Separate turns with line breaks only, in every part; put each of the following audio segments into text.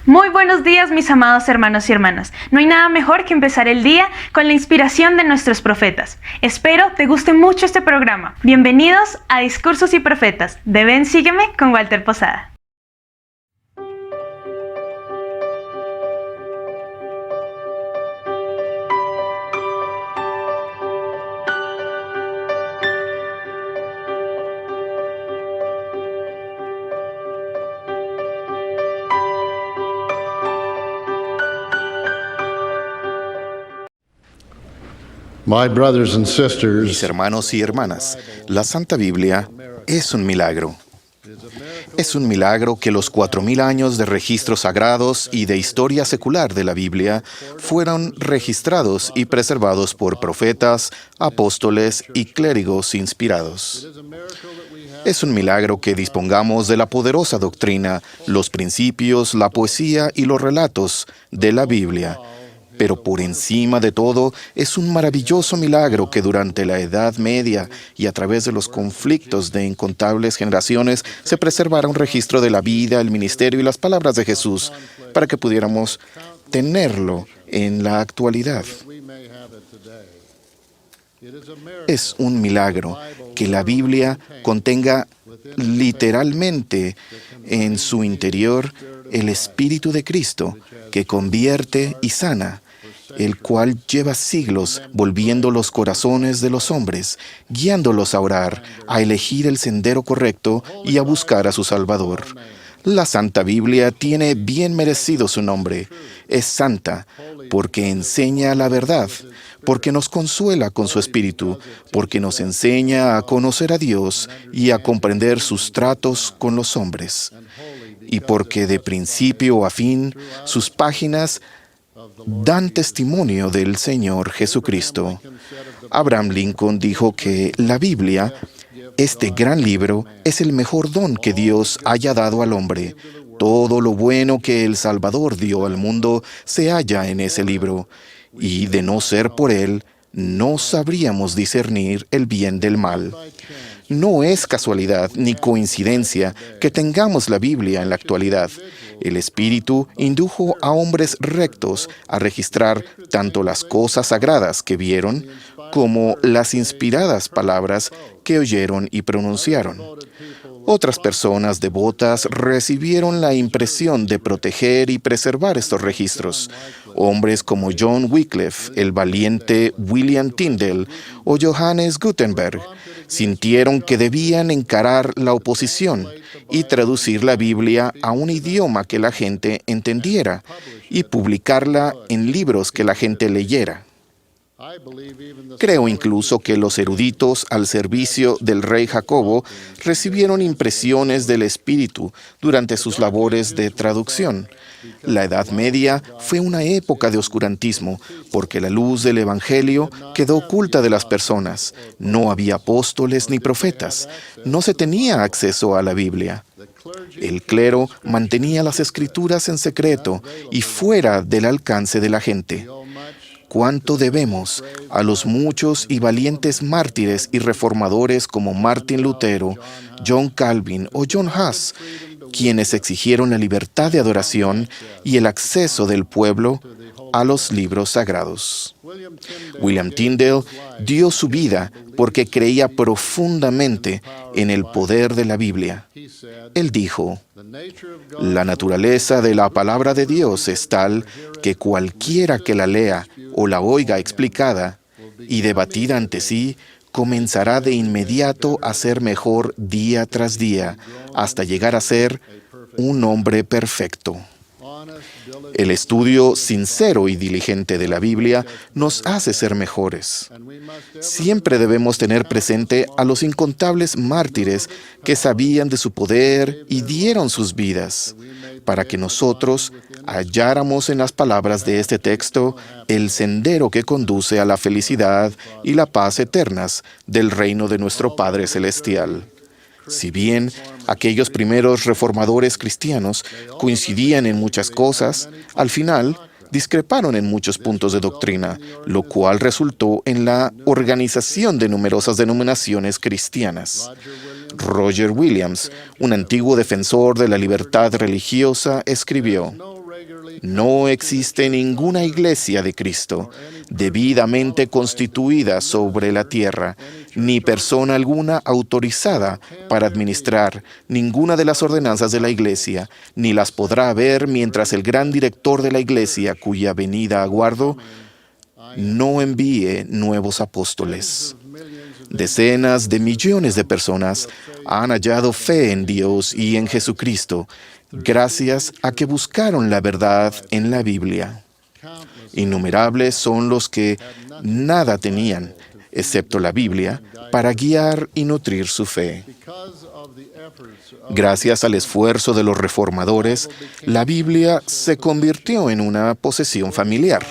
Muy buenos días, mis amados hermanos y hermanas. No hay nada mejor que empezar el día con la inspiración de nuestros profetas. Espero te guste mucho este programa. Bienvenidos a Discursos y Profetas de Ven Sígueme con Walter Posada.
My brothers and
Mis
sisters,
hermanos y hermanas, la Santa Biblia es un milagro. Es un milagro que los 4.000 años de registros sagrados y de historia secular de la Biblia fueron registrados y preservados por profetas, apóstoles y clérigos inspirados. Es un milagro que dispongamos de la poderosa doctrina, los principios, la poesía y los relatos de la Biblia. Pero por encima de todo, es un maravilloso milagro que durante la Edad Media y a través de los conflictos de incontables generaciones se preservara un registro de la vida, el ministerio y las palabras de Jesús para que pudiéramos tenerlo en la actualidad. Es un milagro que la Biblia contenga literalmente en su interior el Espíritu de Cristo que convierte y sana, el cual lleva siglos volviendo los corazones de los hombres, guiándolos a orar, a elegir el sendero correcto y a buscar a su Salvador. La Santa Biblia tiene bien merecido su nombre. Es santa porque enseña la verdad, porque nos consuela con su Espíritu, porque nos enseña a conocer a Dios y a comprender sus tratos con los hombres. Y porque de principio a fin sus páginas dan testimonio del Señor Jesucristo. Abraham Lincoln dijo que la Biblia, este gran libro, es el mejor don que Dios haya dado al hombre. Todo lo bueno que el Salvador dio al mundo se halla en ese libro, y de no ser por él, no sabríamos discernir el bien del mal. No es casualidad ni coincidencia que tengamos la Biblia en la actualidad. El Espíritu indujo a hombres rectos a registrar tanto las cosas sagradas que vieron como las inspiradas palabras que oyeron y pronunciaron. Otras personas devotas recibieron la impresión de proteger y preservar estos registros. Hombres como John Wycliffe, el valiente William Tyndale o Johannes Gutenberg sintieron que debían encarar la oposición y traducir la Biblia a un idioma que la gente entendiera y publicarla en libros que la gente leyera. Creo incluso que los eruditos al servicio del rey Jacobo recibieron impresiones del Espíritu durante sus labores de traducción. La Edad Media fue una época de oscurantismo, porque la luz del Evangelio quedó oculta de las personas. No había apóstoles ni profetas. No se tenía acceso a la Biblia. El clero mantenía las Escrituras en secreto y fuera del alcance de la gente. ¿Cuánto debemos a los muchos y valientes mártires y reformadores como Martín Lutero, John Calvin o John Huss, quienes exigieron la libertad de adoración y el acceso del pueblo a los libros sagrados? William Tyndale dio su vida porque creía profundamente en el poder de la Biblia. Él dijo: la naturaleza de la palabra de Dios es tal que cualquiera que la lea o la oiga explicada y debatida ante sí, comenzará de inmediato a ser mejor día tras día, hasta llegar a ser un hombre perfecto. El estudio sincero y diligente de la Biblia nos hace ser mejores. Siempre debemos tener presente a los incontables mártires que sabían de su poder y dieron sus vidas, para que nosotros halláramos en las palabras de este texto el sendero que conduce a la felicidad y la paz eternas del reino de nuestro Padre Celestial. Si bien aquellos primeros reformadores cristianos coincidían en muchas cosas, al final discreparon en muchos puntos de doctrina, lo cual resultó en la organización de numerosas denominaciones cristianas. Roger Williams, un antiguo defensor de la libertad religiosa, escribió: No existe ninguna iglesia de Cristo debidamente constituida sobre la tierra, ni persona alguna autorizada para administrar ninguna de las ordenanzas de la iglesia, ni las podrá haber mientras el gran director de la iglesia, cuya venida aguardo, no envíe nuevos apóstoles. Decenas de millones de personas han hallado fe en Dios y en Jesucristo, gracias a que buscaron la verdad en la Biblia. Innumerables son los que nada tenían, excepto la Biblia, para guiar y nutrir su fe. Gracias al esfuerzo de los reformadores, la Biblia se convirtió en una posesión familiar.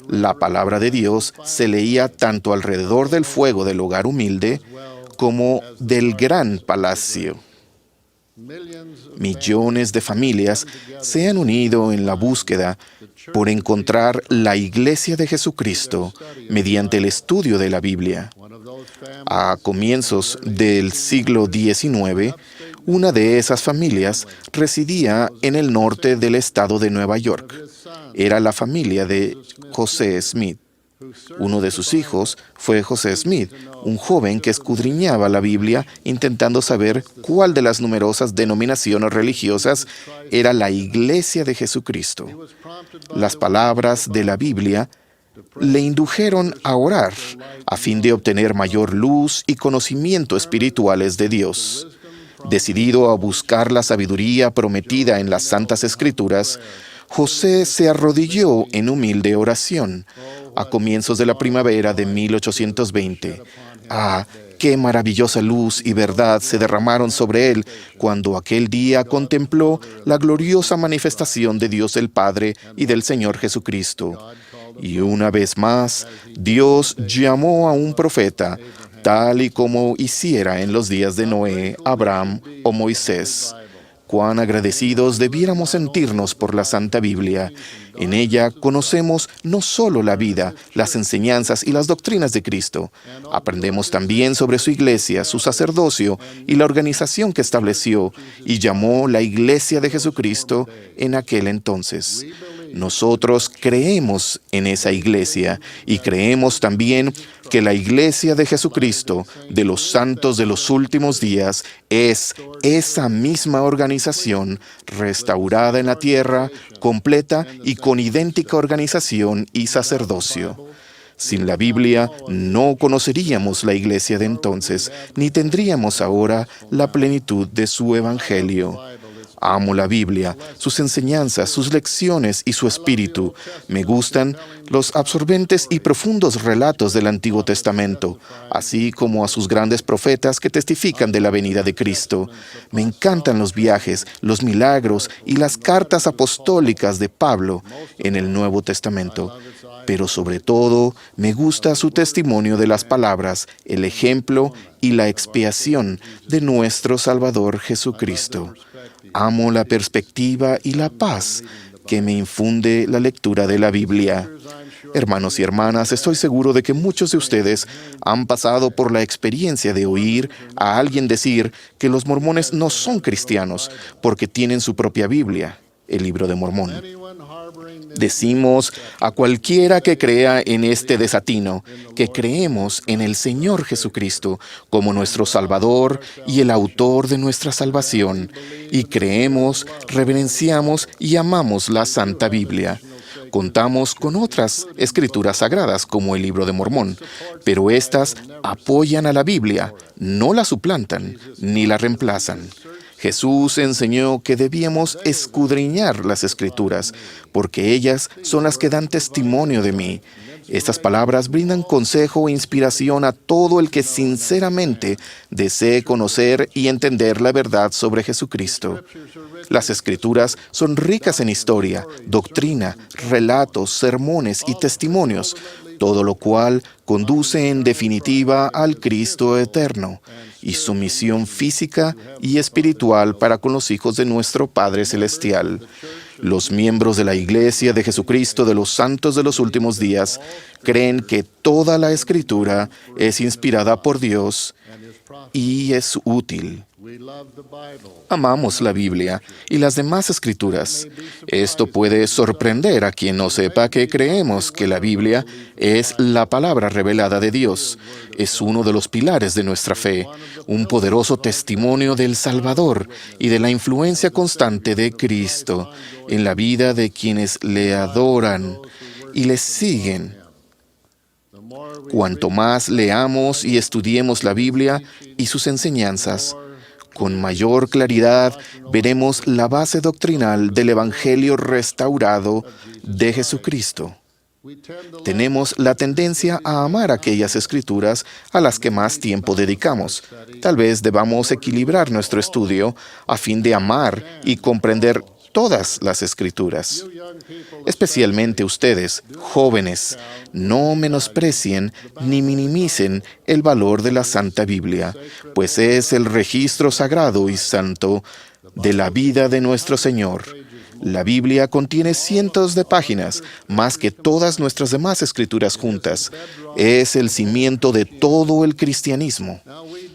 La palabra de Dios se leía tanto alrededor del fuego del hogar humilde como del gran palacio. Millones de familias se han unido en la búsqueda por encontrar la Iglesia de Jesucristo mediante el estudio de la Biblia. A comienzos del siglo XIX, una de esas familias residía en el norte del estado de Nueva York. Era la familia de José Smith. Uno de sus hijos fue José Smith, un joven que escudriñaba la Biblia intentando saber cuál de las numerosas denominaciones religiosas era la Iglesia de Jesucristo. Las palabras de la Biblia le indujeron a orar a fin de obtener mayor luz y conocimiento espirituales de Dios. Decidido a buscar la sabiduría prometida en las Santas Escrituras, José se arrodilló en humilde oración a comienzos de la primavera de 1820. ¡Ah, qué maravillosa luz y verdad se derramaron sobre él cuando aquel día contempló la gloriosa manifestación de Dios el Padre y del Señor Jesucristo! Y una vez más, Dios llamó a un profeta, tal y como hiciera en los días de Noé, Abraham o Moisés. Cuán agradecidos debiéramos sentirnos por la Santa Biblia. En ella conocemos no solo la vida, las enseñanzas y las doctrinas de Cristo. Aprendemos también sobre su iglesia, su sacerdocio y la organización que estableció y llamó la Iglesia de Jesucristo en aquel entonces. Nosotros creemos en esa iglesia y creemos también que la Iglesia de Jesucristo, de los santos de los últimos días, es esa misma organización restaurada en la tierra, completa y con idéntica organización y sacerdocio. Sin la Biblia no conoceríamos la Iglesia de entonces, ni tendríamos ahora la plenitud de su Evangelio. Amo la Biblia, sus enseñanzas, sus lecciones y su espíritu. Me gustan los absorbentes y profundos relatos del Antiguo Testamento, así como a sus grandes profetas que testifican de la venida de Cristo. Me encantan los viajes, los milagros y las cartas apostólicas de Pablo en el Nuevo Testamento. Pero sobre todo, me gusta su testimonio de las palabras, el ejemplo y la expiación de nuestro Salvador Jesucristo. Amo la perspectiva y la paz que me infunde la lectura de la Biblia. Hermanos y hermanas, estoy seguro de que muchos de ustedes han pasado por la experiencia de oír a alguien decir que los mormones no son cristianos porque tienen su propia Biblia, el Libro de Mormón. Decimos a cualquiera que crea en este desatino que creemos en el Señor Jesucristo como nuestro Salvador y el autor de nuestra salvación, y creemos, reverenciamos y amamos la Santa Biblia. Contamos con otras escrituras sagradas como el Libro de Mormón, pero estas apoyan a la Biblia, no la suplantan ni la reemplazan. Jesús enseñó que debíamos escudriñar las Escrituras, porque ellas son las que dan testimonio de mí. Estas palabras brindan consejo e inspiración a todo el que sinceramente desee conocer y entender la verdad sobre Jesucristo. Las Escrituras son ricas en historia, doctrina, relatos, sermones y testimonios, todo lo cual conduce en definitiva al Cristo eterno y su misión física y espiritual para con los hijos de nuestro Padre Celestial. Los miembros de la Iglesia de Jesucristo de los Santos de los Últimos Días creen que toda la Escritura es inspirada por Dios y es útil Amamos la Biblia y las demás escrituras. Esto puede sorprender a quien no sepa que creemos que la Biblia es la palabra revelada de Dios. Es uno de los pilares de nuestra fe, un poderoso testimonio del Salvador y de la influencia constante de Cristo en la vida de quienes le adoran y le siguen. Cuanto más leamos y estudiemos la Biblia y sus enseñanzas, con mayor claridad veremos la base doctrinal del Evangelio restaurado de Jesucristo. Tenemos la tendencia a amar aquellas escrituras a las que más tiempo dedicamos. Tal vez debamos equilibrar nuestro estudio a fin de amar y comprender todas las escrituras. Especialmente ustedes, jóvenes, no menosprecien ni minimicen el valor de la Santa Biblia, pues es el registro sagrado y santo de la vida de nuestro Señor. La Biblia contiene cientos de páginas, más que todas nuestras demás escrituras juntas. Es el cimiento de todo el cristianismo.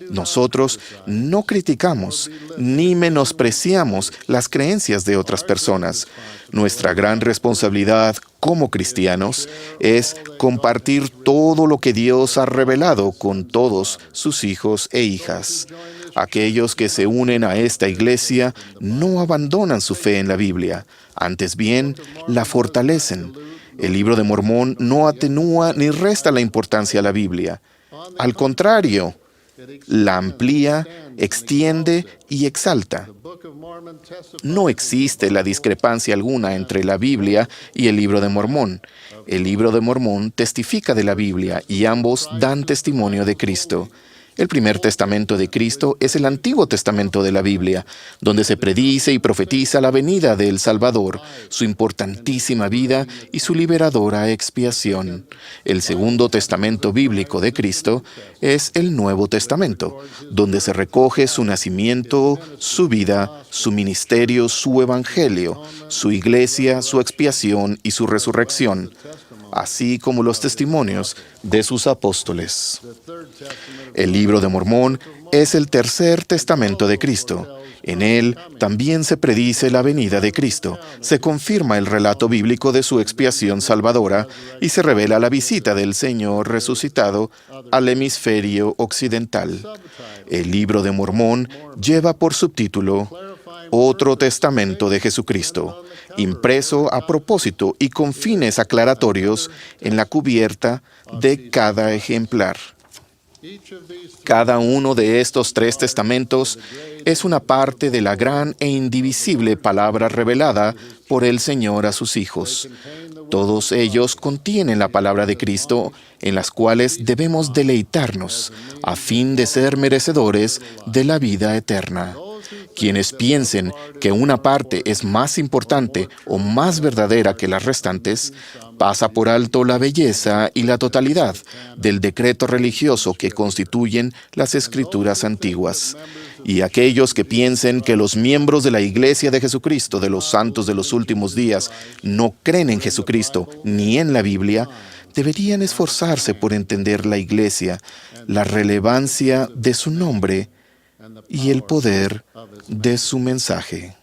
Nosotros no criticamos ni menospreciamos las creencias de otras personas. Nuestra gran responsabilidad como cristianos es compartir todo lo que Dios ha revelado con todos sus hijos e hijas. Aquellos que se unen a esta iglesia no abandonan su fe en la Biblia, antes bien la fortalecen. El Libro de Mormón no atenúa ni resta la importancia a la Biblia. Al contrario, la amplía, extiende y exalta. No existe la discrepancia alguna entre la Biblia y el Libro de Mormón. El Libro de Mormón testifica de la Biblia y ambos dan testimonio de Cristo. El primer testamento de Cristo es el Antiguo Testamento de la Biblia, donde se predice y profetiza la venida del Salvador, su importantísima vida y su liberadora expiación. El Segundo Testamento bíblico de Cristo es el Nuevo Testamento, donde se recoge su nacimiento, su vida, su ministerio, su evangelio, su iglesia, su expiación y su resurrección, así como los testimonios de sus apóstoles. El Libro de Mormón es el tercer testamento de Cristo. En él también se predice la venida de Cristo, se confirma el relato bíblico de su expiación salvadora y se revela la visita del Señor resucitado al hemisferio occidental. El Libro de Mormón lleva por subtítulo Otro Testamento de Jesucristo, impreso a propósito y con fines aclaratorios en la cubierta de cada ejemplar. Cada uno de estos tres testamentos es una parte de la gran e indivisible palabra revelada por el Señor a sus hijos. Todos ellos contienen la palabra de Cristo, en las cuales debemos deleitarnos, a fin de ser merecedores de la vida eterna. Quienes piensen que una parte es más importante o más verdadera que las restantes, pasa por alto la belleza y la totalidad del decreto religioso que constituyen las Escrituras antiguas. Y aquellos que piensen que los miembros de la Iglesia de Jesucristo de los santos de los últimos días no creen en Jesucristo ni en la Biblia, deberían esforzarse por entender la Iglesia, la relevancia de su nombre y el poder de su mensaje.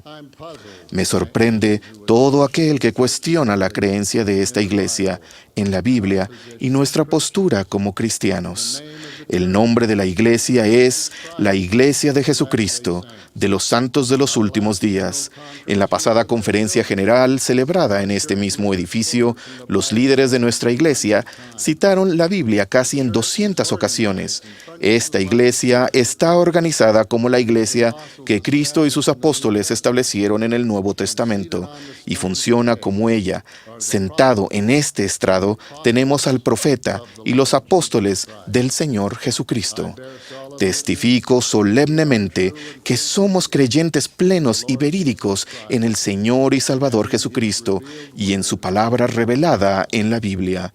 Me sorprende todo aquel que cuestiona la creencia de esta iglesia en la Biblia y nuestra postura como cristianos. El nombre de la iglesia es la Iglesia de Jesucristo, de los santos de los últimos días. En la pasada conferencia general celebrada en este mismo edificio, los líderes de nuestra iglesia citaron la Biblia casi en 200 ocasiones. Esta iglesia está organizada como la iglesia que Cristo y sus apóstoles establecieron en el Nuevo Testamento y funciona como ella. Sentado en este estrado tenemos al profeta y los apóstoles del Señor Jesucristo. Testifico solemnemente que somos creyentes plenos y verídicos en el Señor y Salvador Jesucristo y en su palabra revelada en la Biblia.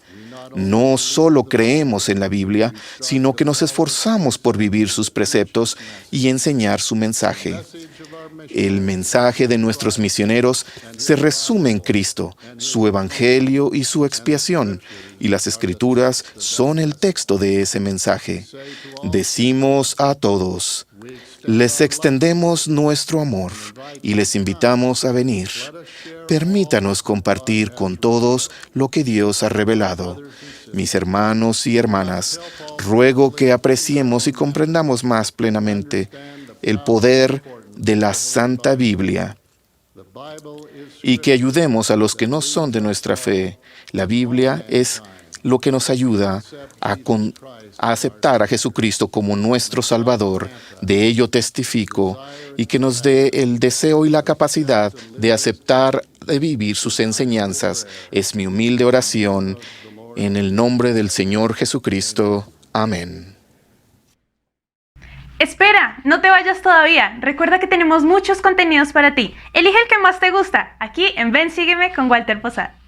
No solo creemos en la Biblia, sino que nos esforzamos por vivir sus preceptos y enseñar su mensaje. El mensaje de nuestros misioneros se resume en Cristo, su evangelio y su expiación, y las Escrituras son el texto de ese mensaje. Decimos a todos: Les extendemos nuestro amor y les invitamos a venir. Permítanos compartir con todos lo que Dios ha revelado. Mis hermanos y hermanas, ruego que apreciemos y comprendamos más plenamente el poder de la Santa Biblia y que ayudemos a los que no son de nuestra fe. La Biblia es lo que nos ayuda a aceptar a Jesucristo como nuestro Salvador. De ello testifico, y que nos dé el deseo y la capacidad de aceptar, de vivir sus enseñanzas. Es mi humilde oración, en el nombre del Señor Jesucristo. Amén.
Espera, no te vayas todavía. Recuerda que tenemos muchos contenidos para ti. Elige el que más te gusta, aquí en Ven, Sígueme con Walter Posada.